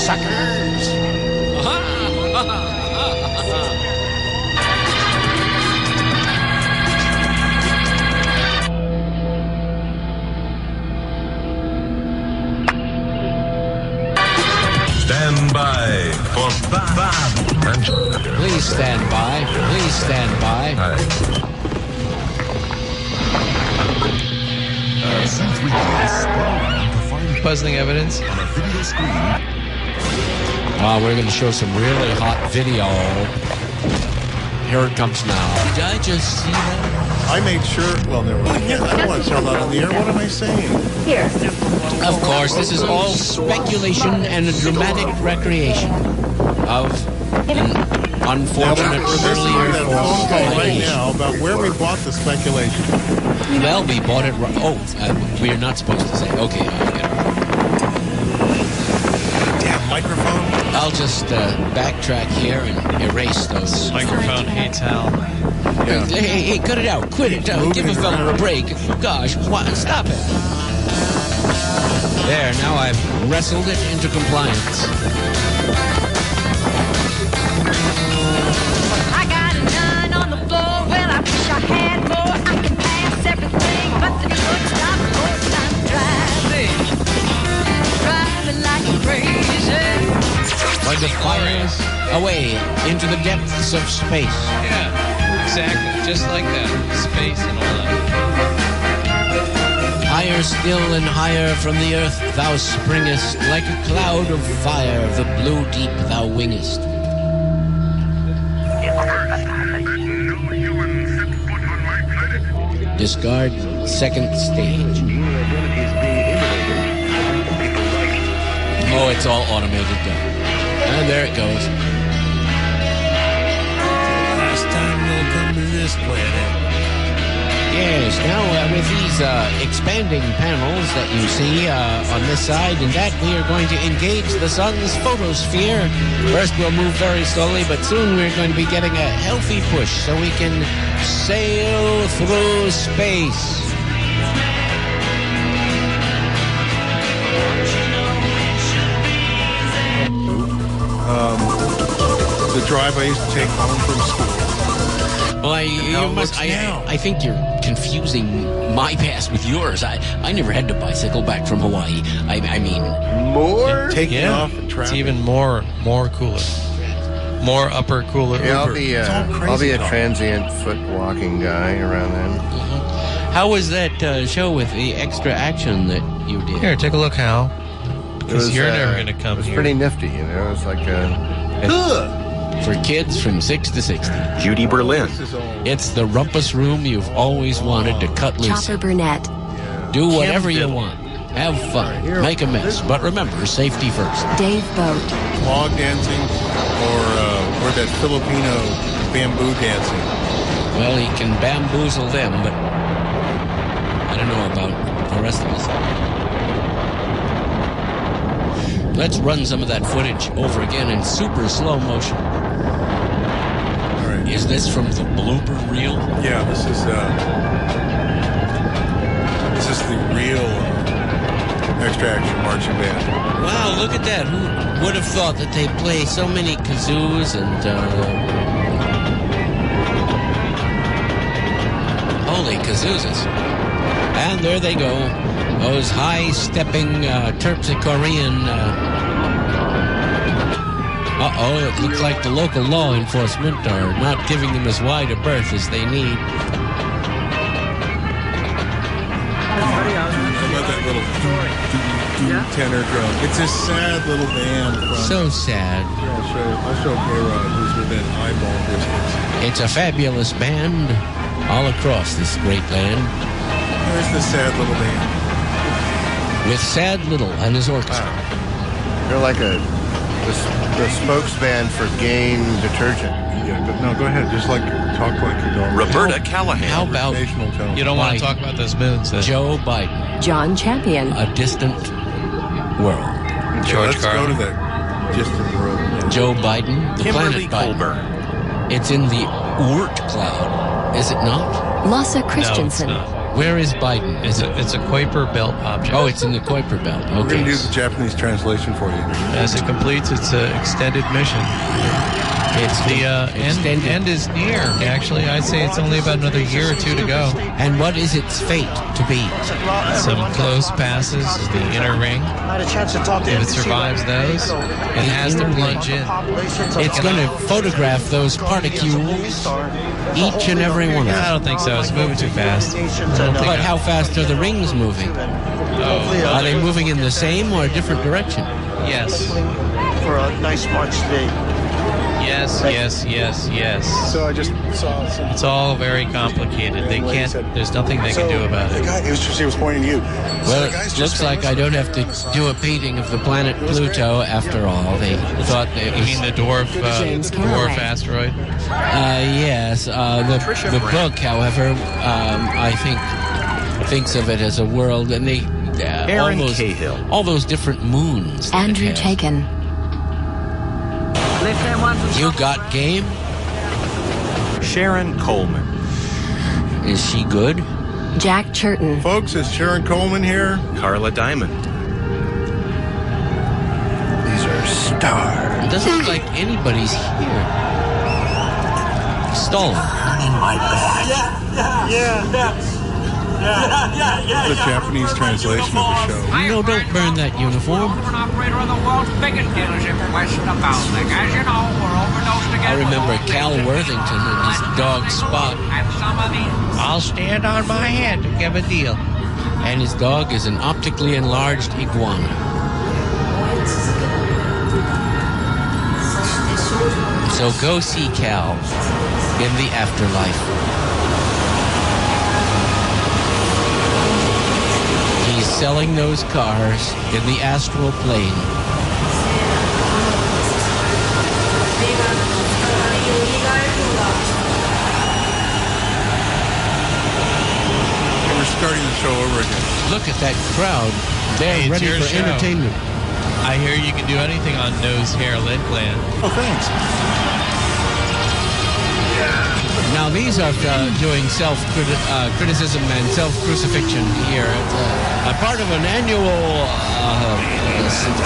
suckers. Stand by for Bob. Please stand by. Please stand by. Puzzling evidence. On a video screen. We're going to show some really hot video. Here it comes now. Did I just see that? I made sure. Well, never mind. I don't want to tell that on the air. What am I saying? Here. Of course, this is all speculation and a dramatic recreation of an unfortunate earlier form right now about where we bought the speculation. Well, we bought it. We are not supposed to say. Okay, I'll get it. Damn microphone. I'll just backtrack here and erase those. Microphone hates Hal. Yeah. Hey, cut it out. Quit it. Give a fellow a break. Gosh, stop it. There, now I've wrestled it into compliance. I got a 9 on the floor. Well, I wish I had more. I can pass everything, but the good stop more time driving like crazy. Like the fires away into the depths of space. Yeah, exactly. Just like that. Space and all that. Higher still and higher from the earth thou springest, like a cloud of fire the blue deep thou wingest. Discard second stage. Oh, it's all automated done. And there it goes. Last time we'll come to this planet. Yes, now with these expanding panels that you see on this side and that, we are going to engage the sun's photosphere. First we'll move very slowly, but soon we're going to be getting a healthy push so we can sail through space. The drive I used to take home from school. Well, I think you're confusing my past with yours. I never had to bicycle back from Hawaii. I mean... More? Taking off and It's traveling. even more cooler. More upper cooler. Yeah, Uber. I'll be a transient foot walking guy around then. How was that show with the extra action that you did? Here, take a look, Hal. Because you're never going to come It was here. pretty nifty, you know. It was like For kids from 6 to 60. Judy Berlin. It's the rumpus room you've always wanted to cut loose. Chopper Burnett. Do whatever you want. Have fun. Make a mess. But remember, safety first. Dave Boat. Log dancing or that Filipino bamboo dancing. Well, he can bamboozle them, but I don't know about the rest of us. Let's run some of that footage over again in super slow motion. All right. Is this from the blooper reel? Yeah, this is the real extra action marching band. Wow, look at that. Who would have thought that they play so many kazoos and... holy kazoozas. And there they go. Those high-stepping Terpsichorean... Uh-oh, it looks like the local law enforcement are not giving them as wide a berth as they need. I love that little tenor drum. It's a sad little band. From, So sad. I'll show K-Rod, who's within eyeball distance. It's a fabulous band all across this great land. There's the sad little band. With Sad Little and his orchestra. they're like the spokesman for Gain detergent. Yeah, no, go ahead. Just talk like you're going. Roberta Callahan. How about Motivational tone. You don't want Like to talk about those moons. Joe Biden? John Champion. A distant world. George Let's go Carlin. to that distant road. Joe Biden, the Kimberly planet Biden. Colbert. It's in the Oort cloud, is it not? Lasse No, it's Christensen. not. Where is Biden? It's a Kuiper Belt object. Oh, it's in the Kuiper Belt. We're going Okay. to do the Japanese translation for you. As it completes its extended mission. It's The extended. end is near, actually. I'd say it's only about another year or two to go. And what is its fate to be? Some close passes, the inner ring. I had a chance to talk to If it NBC survives about those, it has to plunge in. It's going to photograph those particles, each and every one of I them. don't think so. It's moving too fast. I don't think But how fast are the rings moving? Are they moving in the same or a different direction? Yes. For a nice March day. Yes, yes, yes, yes. So I just saw some. It's all very complicated. They can't, there's nothing they can do about The it. guy, he was pointing to you. Well, it looks like I don't have to do a painting of the planet Pluto after all. They thought it You was... mean the dwarf asteroid? Yes. The book, however, I think thinks of it as a world, and they... Aaron Cahill. All those different moons. that it Andrew has. Taken. You got game? Sharon Coleman. Is she good? Jack Churton. Folks, is Sharon Coleman here? Carla Diamond. These are stars. It doesn't look like anybody's here. Stolen. The Japanese translation of the show. No, don't burn that uniform. Operator of the world's biggest dealership west of Baltic. As you know, we're overdosed again. I remember Cal Worthington and his dog Spot. And some of these I'll stand on my head to give a deal. And his dog is an optically enlarged iguana. So go see Cal in the afterlife. He's selling those cars in the astral plane. We're starting the show over again. Look at that crowd. They're Hey, it's ready your for show. entertainment. I hear you can do anything on nose, hair, lip gland. Oh, thanks. Now, these are doing self-criticism and self-crucifixion here. It's a part of an annual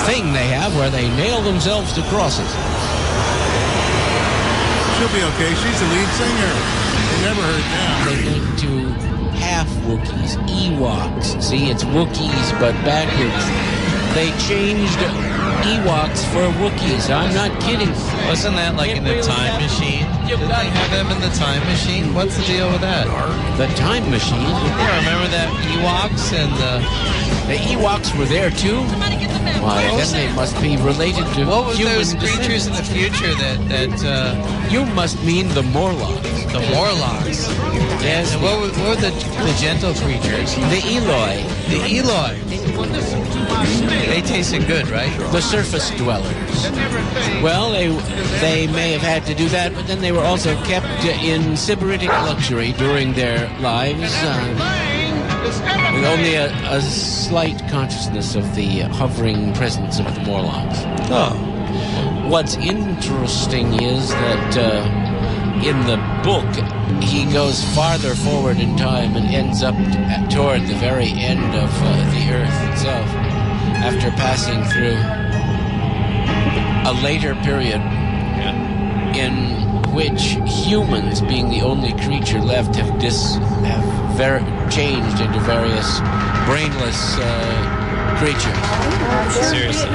thing they have where they nail themselves to crosses. She'll be okay. She's the lead singer. They never heard that. They went to half Wookiees, Ewoks. See, it's Wookiees, but backwards. They changed Ewoks for Wookiees. I'm not kidding. Wasn't that like in the time machine? Didn't they have them in the time machine? What's the deal with that? The time machine. Yeah, remember that Ewoks and The Ewoks were there too? Why, then they must be related to what was human those creatures in the future that You must mean the Morlocks. the Morlocks? Yes, And what were the gentle creatures? the Eloi. The Eloi. They tasted good, right? The surface dwellers. Well, they may have had to do that, but then they were also kept in sybaritic luxury during their lives, with only a slight consciousness of the hovering presence of the Morlocks. Oh. What's interesting is that in the book, he goes farther forward in time and ends up toward the very end of the Earth itself, after passing through a later period in which humans, being the only creature left, have changed into various brainless creatures. Seriously.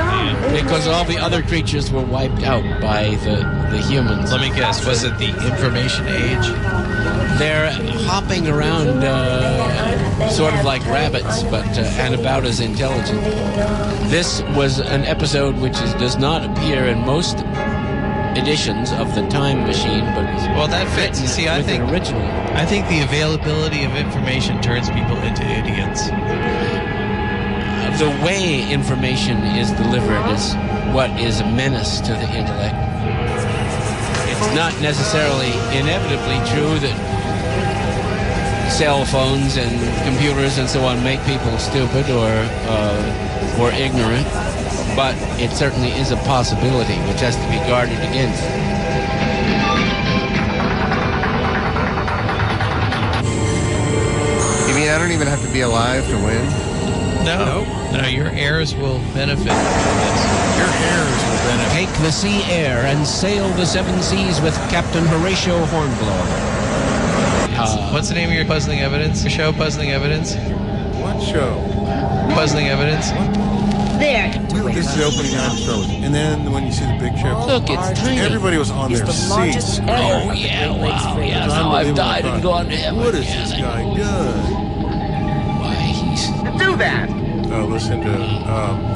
Because all the other creatures were wiped out by the humans. Let me guess. Was it the information age? They're hopping around sort of like rabbits, but and about as intelligent. This was an episode which does not appear in most editions of the Time Machine, but Well, that fits. You see, I with think an original. I think the availability of information turns people into idiots. The way information is delivered is what is a menace to the intellect. It's not necessarily inevitably true that cell phones and computers and so on make people stupid or ignorant, but it certainly is a possibility which has to be guarded against. You mean mean, I don't even have to be alive to win. No, your heirs will benefit from this. Your heirs will benefit. Take the sea air and sail the seven seas with Captain Horatio Hornblower. What's the name of your Puzzling Evidence? Your show, Puzzling Evidence? What show? Puzzling Evidence? There. This is the opening night show. And then when you see the big ship, Look, it's tiny. everybody was on their seats. Oh, yeah, wow, yeah. Now I've died and gone to heaven. What is this guy doing? Why, he's... Do that. Listen to,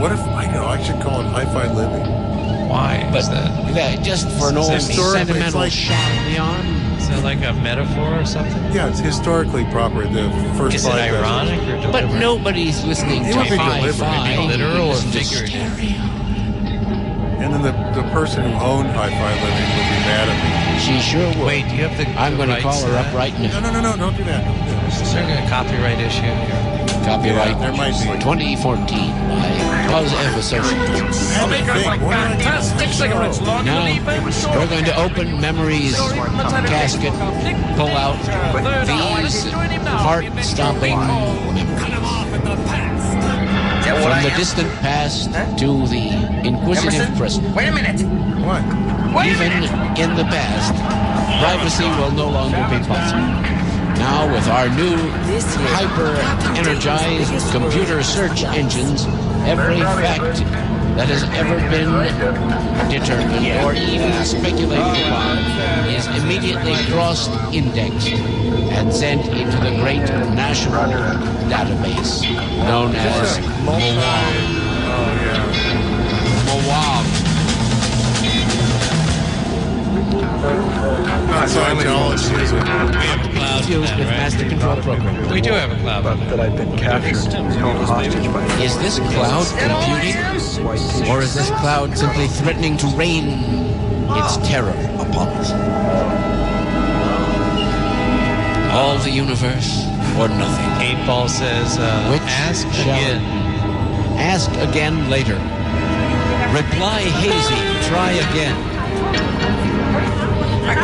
what if, I should call it Hi-Fi Living. Why is that? Just for an old sentimental shot in the arm. Is that like a metaphor or something? Yeah, it's historically proper. The first Is it ironic or deliberate? But nobody's listening It to would be Hi-Fi. Literal or Listen to figurative? stereo. And then the person who owned Hi-Fi Living would be mad at me. She sure will. Wait, do you have the I'm going to rights call her up that? right now. No, don't do that. Is there a copyright issue here? Copyright Yeah, there might be. 2014 by Buzz F Associates. I'll make us like fantastic cigarettes, long Now, and even we're going to open Memory's casket, pull out these heart-stopping memories. From the distant past to the inquisitive present. Wait a minute. What? Even in the past, privacy will no longer be possible. Now, with our new hyper-energized computer search engines, every fact that has ever been determined or even speculated upon is immediately cross-indexed and sent into the great national database known as MOAB. MOAB. Scientology is it? Fused with master control program. We do have a cloud. That I've been captured and held hostage by... Is this cloud computing? Or is this cloud simply threatening to rain its terror upon us? All the universe or nothing. 8-Ball says, Which ask shall again. Ask again later. Reply hazy. Try again.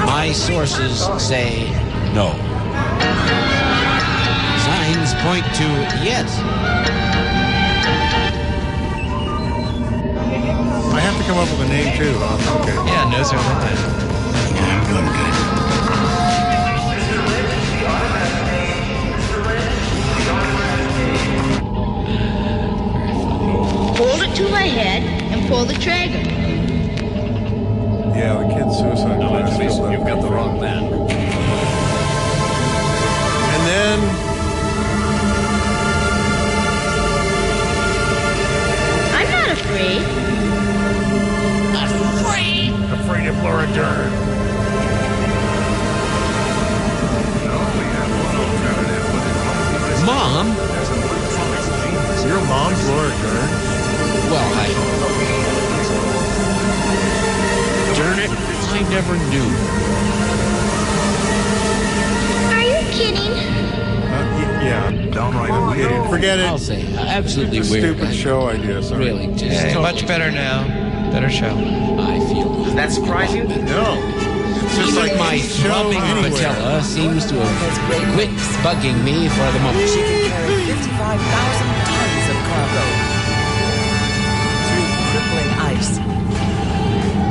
My sources say no. Signs point to yes. I have to come up with a name too, huh? Okay. Yeah, no, sir. Hold it to my head and pull the trigger. Yeah, the kid's suicide class. You've got the wrong man. And then... I'm not afraid. Afraid of Laura Dern. Mom? Your mom's Laura Dern? Well, darn it, I never knew. Are you kidding? Yeah. Downright Kidding. Forget it. I'll say, absolutely It's a weird. stupid show idea. Sorry. Really, just Hey, totally much better now. Better show. I feel. Does that surprise you? No. It's just Even like my any show throbbing anywhere. patella seems to have quit bugging me for the moment. She can carry 55,000 tons of cargo through crippling ice.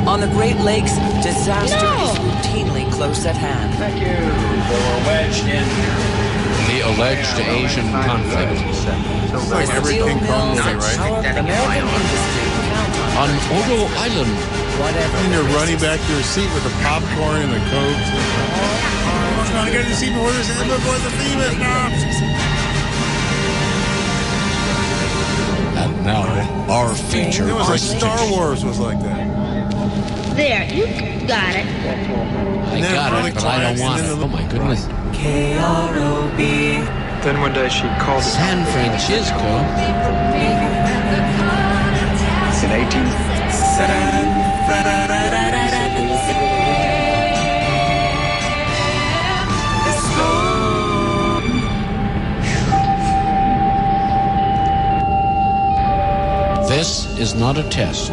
On the Great Lakes, disaster is routinely close at hand. Thank you. We're wedged in here. The alleged Asian conflict. It's like every King Kong movie, right? American industry count On Odo Island, whatever. And you're running back to your seat with the popcorn and the Coke. I'm trying to get to the seat before the FEMA stops. and now our feature. It was like Star Wars was like that. There, you got it. I then got really it, but I don't want it. climax, and Oh my goodness. KROB. Then one day she called us. San Francisco. In 18... This is not a test.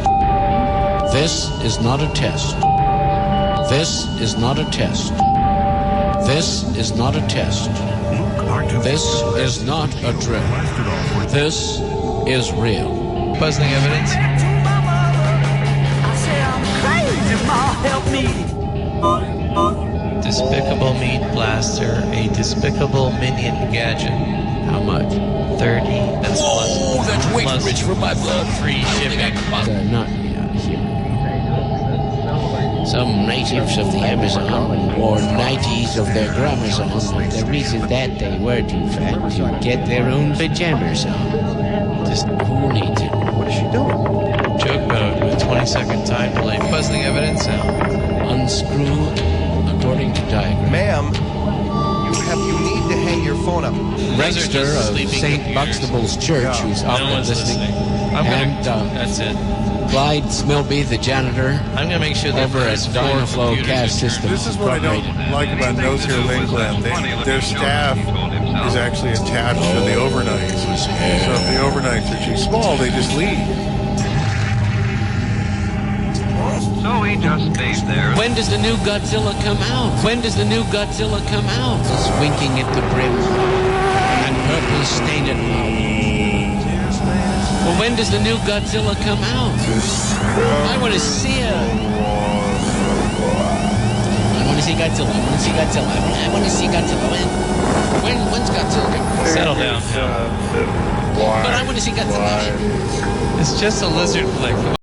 This is not a test. This is not a test. This is not a test. Look, aren't This is not a trick. This is real. Puzzling evidence. I say I'm crazy, Ma, help me. Despicable Meat Blaster, a despicable minion gadget. How much? 30. That's Whoa, that's way too rich for my blood. Free shipping. Not here. Some natives of the Amazon wore 90s of their gramazon. The reason that they were too fat to get their own pajamas on. Just who needs it? What is she doing? Joke mode with 20-second time delay. Puzzling evidence now. Unscrew according to diagram. Ma'am, you need to hang your phone up. Register of St. Buxtable's Church, who's up and listening. And That's it. Clyde Smilby, the janitor, I'm gonna make sure that over at Dynaflow Cast Systems. This is what I don't like about Nose Here Linkland. Their staff is actually attached to the overnights. So if the overnights are too small, they just leave. So he just stays there. When does the new Godzilla come out? When does the new Godzilla come out? It's winking at the brim and purple stained mouth. Well, when does the new Godzilla come out? I want to see it. I want to see Godzilla. I want to see Godzilla. I want to see Godzilla. When's Godzilla? Settle down. But I want to see Godzilla. It's just a lizard flick.